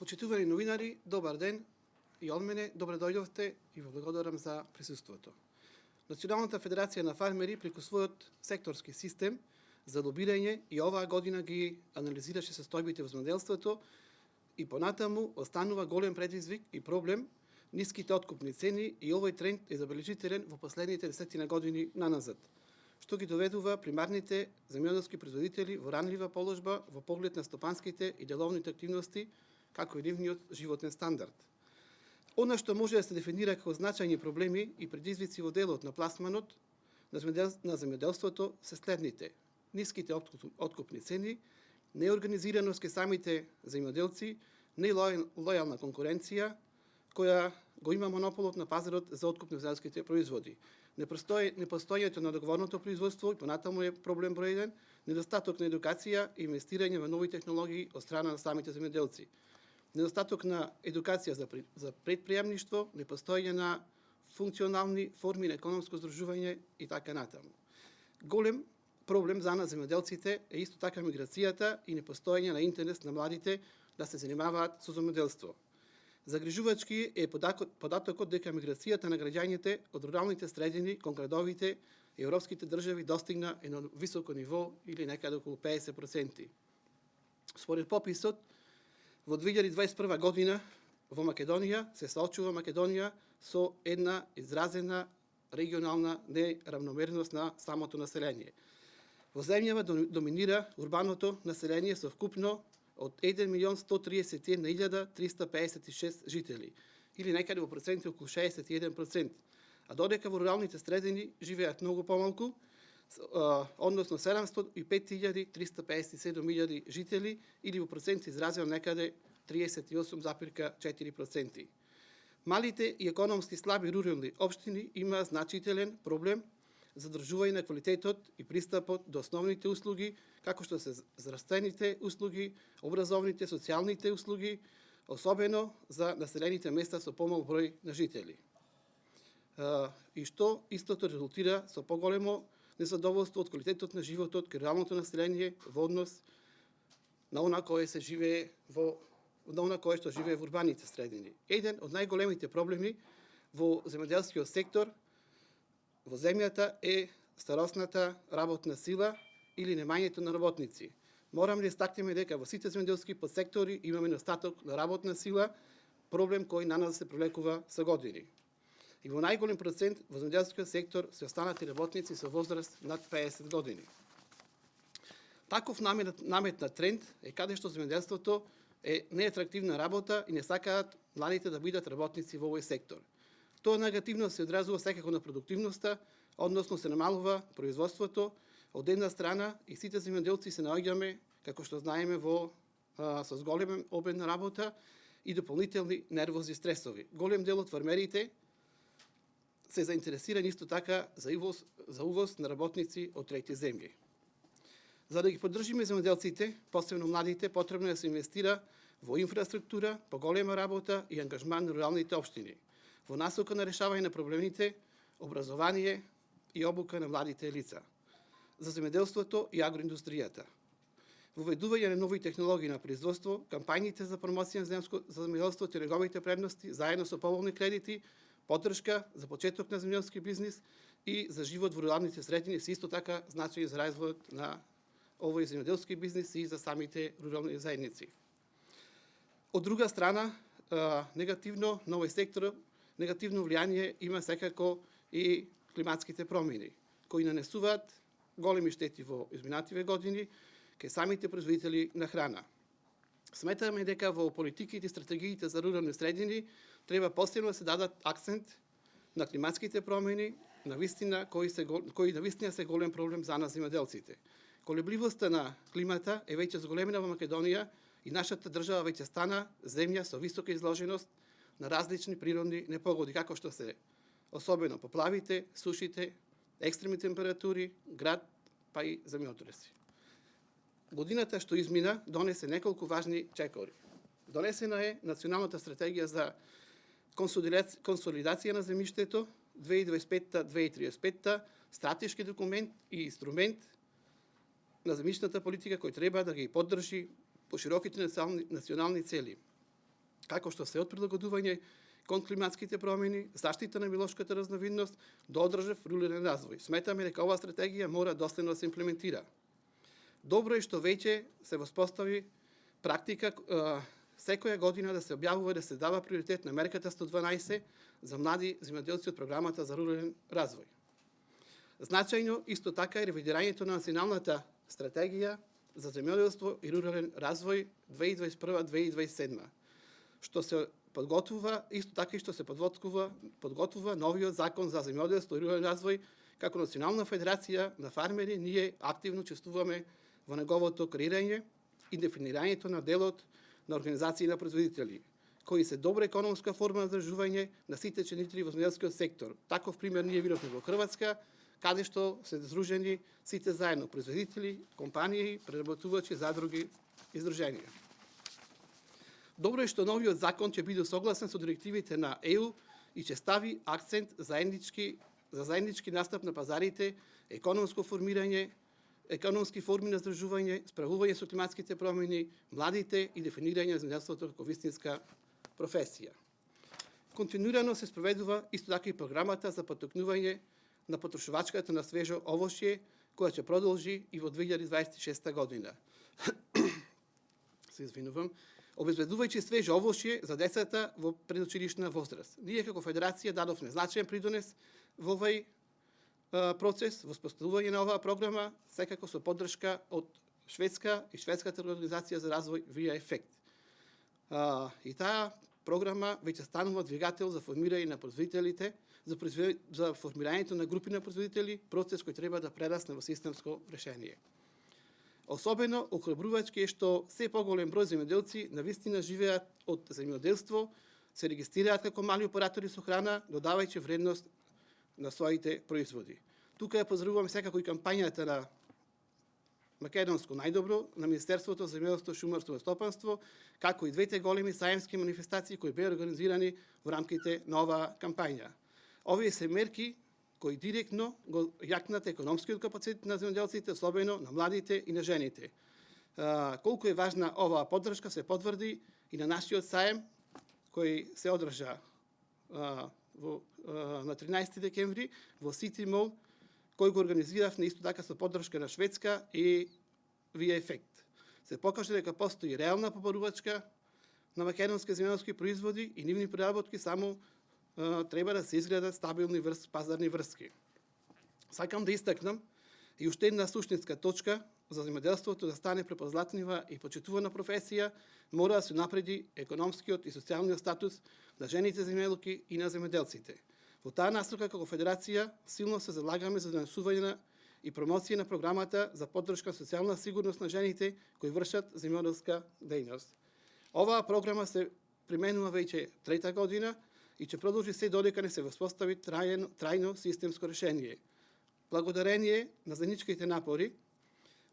Почитувани новинари, добар ден и од мене, добре дојдовте и ви благодарам за присуството. Националната федерација на фармери преку својот секторски систем за лобирање и оваа година ги анализираше состојбите во земјоделството и понатаму останува голем предизвик и проблем ниските откупни цени и овој тренд е забележителен во последните 10 години наназад, што ги доведува примарните земјоделски производители во ранлива положба во поглед на стопанските и деловните активности, како и нивниот животен стандард. Она што може да се дефинира како значајни проблеми и предизвици во делот на пласманот на земјоделството се следните: ниските откупни цени, неорганизираност кај самите земјоделци, нелојална конкуренција, која го има монополот на пазарот за откуп на земјоделските производи. Непостојањето на договорното производство и понатаму е проблем број 1, недостаток на едукација и инвестирање во нови технологии од страна на самите земјоделци. Недостаток на едукација за предприемништво, непостојање на функционални форми на економско здружување и така натаму. Голем проблем за нас земјоделците е исто така миграцијата и непостојање на интерес на младите да се занимаваат со земјоделство. Загрижувачки е податокот дека миграцијата на граѓаните од руралните средини кон градовите и европските држави достигна едно високо ниво или некаде околу 50%. Според пописот, во 2021 година во Македонија се соочува Македонија со една изразена регионална неравномерност на самото население. Во земјава доминира урбаното население со вкупно од 1.131.356 жители, или некаде во проценти околу 61%, а додека во руралните средини живеат многу помалку, односно 705.357 жители, или во проценти изразено некаде 38,4%. Малите и економски слаби рурални општини има значителен проблем задржување на квалитетот и пристапот до основните услуги, како што се здравствените услуги, образовните, социјалните услуги, особено за населените места со помал број на жители. И што истото резултира со поголемо незадоволство од квалитетот на животот кај руралното население во однос на она кое што живее во урбаните средини. Еден од најголемите проблеми во земјоделскиот сектор во земјата е старосната работна сила или немањето на работници. Морам да истакнеме дека во сите земјоделски подсектори имаме недостаток на работна сила, проблем кој на нас се пролекува со години. И во најголем процент во земјоделскиот сектор се останати работници со возраст над 50 години. Таков наметнат тренд е каде што земјоделството е неатрактивна работа и не сакаат младите да бидат работници во овој сектор. Тоа негативно се одразува секако на продуктивноста, односно се намалува производството од една страна и сите земјоделци се наоѓаме, како што знаеме, со зголемен обем на работа и дополнителни нервози и стресови. Голем дел од фармерите се заинтересирани исто така за увоз на работници од трети земји. За да ги поддржиме земјоделците, посебно младите, потребно е да се инвестира во инфраструктура, поголема работа и ангажман на руралните општини, во насока на решавање на проблемите, образование и обука на младите лица, за земјоделството и агроиндустријата, воведување на нови технологии на производство, кампањите за промоција на земјоделството и неговите предности, заедно со поволни кредити, поддршка за почеток на земјоделски бизнис и за живот во руралните средини се исто така значајни за развојот на овој земјоделски бизнис и за самите рурални заедници. Од друга страна, негативно на овој сектор, негативно влијание има секако и климатските промени, кои нанесуваат големи штети во изминативе години кај самите производители на храна. Сметаме дека во политиките и стратегиите за рурални средини треба посебно да се дадат акцент на климатските промени, кои навистина се голем проблем за нас земјоделците. Колебливоста на климата е веќе зголемена во Македонија и нашата држава веќе стана земја со висока изложеност на различни природни непогоди, како што се особено поплавите, сушите, екстремни температури, град, па и земјотреси. Годината што измина донесе неколку важни чекори. Донесена е Националната стратегија за консолидација на земјиштето 2025-2035, стратешки документ и инструмент на земјишната политика кој треба да ги поддржи по широките национални цели. како што се од прилагодување кон климатските промени, заштита на биолошката разновидност до одржав рурален развој. Сметаме дека оваа стратегија мора доследно да се имплементира. Добро е што веќе се воспостави практика секоја година да се објавува и да се дава приоритет на мерката 112 за млади земјоделци од програмата за рурален развој. Значајно исто така е ревидирањето на националната стратегија за земјоделство и рурален развој 2021-2027, што се подготвува исто така и што се подготвува новиот закон за земјоделство и рурален развој. Како Национална федерација на фармери ние активно учествуваме во неговото креирање и дефинирањето на делот на организации на производители, кои се добра економска форма на здржување на сите членители во земјоделскиот сектор. Таков пример ние видовме во Хрватска, каде што се здружени сите заедно производители, компании, преработувачи, задруги и здруженија. Добро е што новиот закон ќе биде согласен со директивите на ЕУ и ќе стави акцент за заеднички настап на пазарите, економско формирање, економски форми на здржување, справување со климатските промени, младите и дефинирање на земјоделството како вистинска професија. Континуирано се спроведува исто така и програмата за поттикнување на потрошувачката на свежо овошје, која ќе продолжи и во 2026 година. Се извинувам. Обезбедувајќи свежо овошје за децата во предучилишна возраст. Ние како федерација дадовме значаен придонес во овој процес, во споставување на оваа програма, секако со поддршка од Шведска и Шведската организација за развој Via Effect. И таа програма веќе станува двигател за формирање на производителите, за формирањето на групи на производители, процес кој треба да прерасне во системско решение. Особено охрабрувачки е што се поголем број земјоделци навистина живеат од земјоделство, се регистрираат како мали оператори со храна, додавајќи вредност на своите производи. Тука ја поздравувам секако и кампањата на македонско најдобро на Министерството за земјоделство, шумарство и стопанство, како и двете големи саемски манифестации кои беа организирани во рамките на оваа кампања. Овие се мерки кои директно го јакнат економскиот капацитет на земјоделците, особено на младите и на жените. Колку е важна оваа поддршка се потврди и на нашиот саем кој се одржа на 13 декември во City Mall, кој го организиравме исто така со поддршка на Шведска и Via Effect. Се покажа дека постои реална побарувачка на македонски земјоделски производи и нивни преработки, само треба да се изградат стабилни пазарни врски. Сакам да истакнам и уште една суштинска точка за земјоделството да стане препознатлива и почитувана професија, мора да се напреди економскиот и социјалниот статус на жените земјоделки и на земјоделците. Во таа насока како федерација силно се залагаме за донесување и промоција на програмата за поддршка социјална сигурност на жените кои вршат земјоделска дејност. Оваа програма се применува веќе трета година и ќе продолжи се додека не се воспостави трајно системско решение. Благодарение на заедничките напори,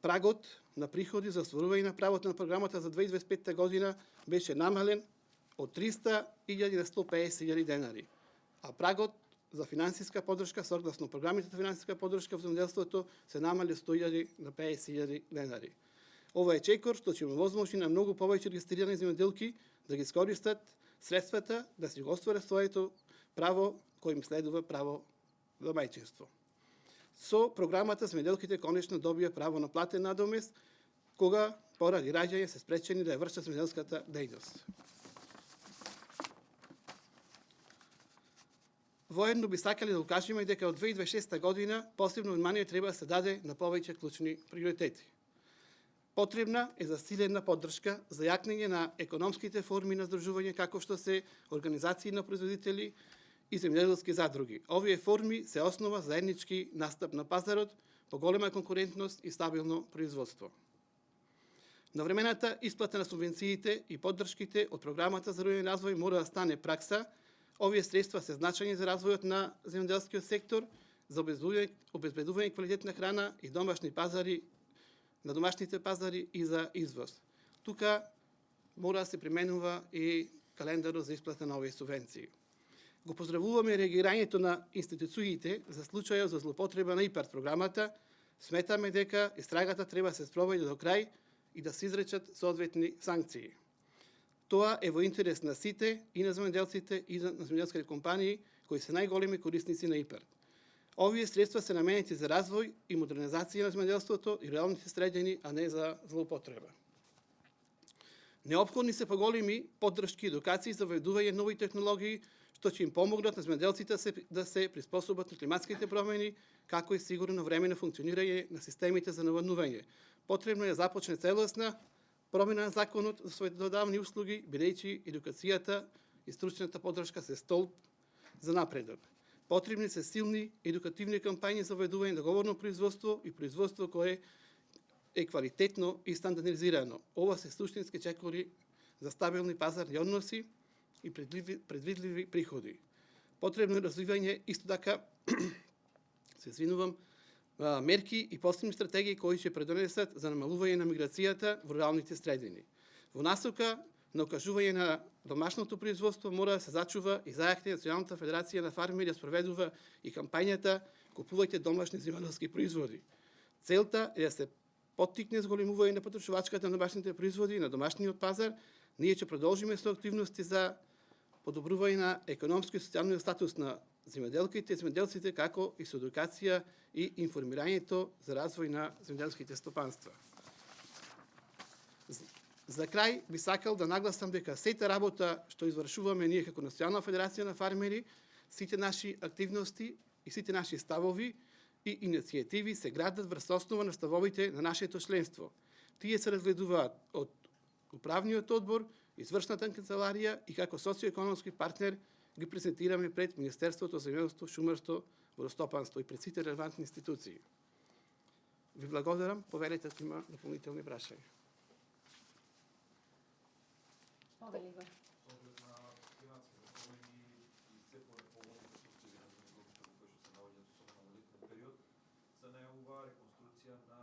прагот на приходи за остварување на правото на програмата за 2025 година беше намален од 300.000 на 150.000 денари, а прагот за финансиска поддршка согласно програмите за финансиска поддршка во земјоделството се намали 100.000 на 50.000 денари. Ова е чекор што ќе овозможи на многу повеќе регистрирани земјоделки да ги искористат средствата да си го остварат своето право кој им следува право за мајчинство. Со програмата земјоделките конечно добија право на платен надомест кога поради раѓање се спречени да ја вршат земјоделската дејност. Воедно би сакале да укажеме дека од 2026 година посебно внимание треба да се даде на повеќе клучни приоритети. Потребна е засилена поддршка за јакнење на економските форми на здружување како што се организации на производители и земјоделски задруги. Овие форми се основа за заеднички настап на пазарот, поголема конкурентност и стабилно производство. Навремената исплата на субвенциите и поддршките од програмата за рурален развој мора да стане пракса. Овие средства се значајни за развојот на земјоделскиот сектор, за обезбедување квалитетна храна и домашни пазари, на домашните пазари и за извоз. Тука мора да се применува и календарот за исплата на овие субвенции. Го поздравуваме реагирањето на институциите за случајот за злоупотреба на ИПАРД програмата. Сметаме дека истрагата треба да се спроведе до крај и да се изречат соодветни санкции. Тоа е во интерес на сите, и на земјоделците, и на земјоделските компании, кои се најголеми корисници на ИПАРД. Овие средства се наменети за развој и модернизација на земјоделството и руралните средини, а не за злоупотреба. Неопходни се поголеми поддршки и едукации за въведување нови технологии, што ќе им помогнат на земјоделците да се приспособат на климатските промени, како и сигурно време на функционирање на системите за наводнување. Потребно е да започне целосна промена на законот за советодавни услуги, бидејќи едукацијата и стручната поддршка се столб за напредок. Потребни се силни едукативни кампањи за въведување на говорно производство и производство кое е квалитетно и стандардизирано. Ова се суштински чекори за стабилни пазарни односи и предвидливи приходи. Потребно е развивање исто така мерки и посебни стратегии кои ќе предонесат за намалување на миграцијата во руралните средини. Во насока на окажување на домашното производство мора да се зачува и зајакне Националната федерација на фармери да спроведува и кампањата "Купувајте домашни земјоделски производи". Целта е да се поттикне зголемување на потрошувачката на домашните производи и на домашниот пазар. Ние ќе продолжиме со активности за подобрување на економски и социјалниот статус на земјоделките и земјоделците, како и со едукација и информирањето за развој на земјоделските стопанства. За крај би сакал да нагласам дека сета работа што извршуваме ние како Национална федерација на фармери, сите наши активности и сите наши ставови и иницијативи се градат врз основа на ставовите на нашето членство. Тие се разгледуваат од управниот одбор, извршната канцеларија и како социоекономски партнер ги презентираме пред Министерството за земјоделство, шумарство, водостопанство и пред сите релевантни институции. Ви благодарам, поверете ако има дополнителни прашања. се најавува реконструкција на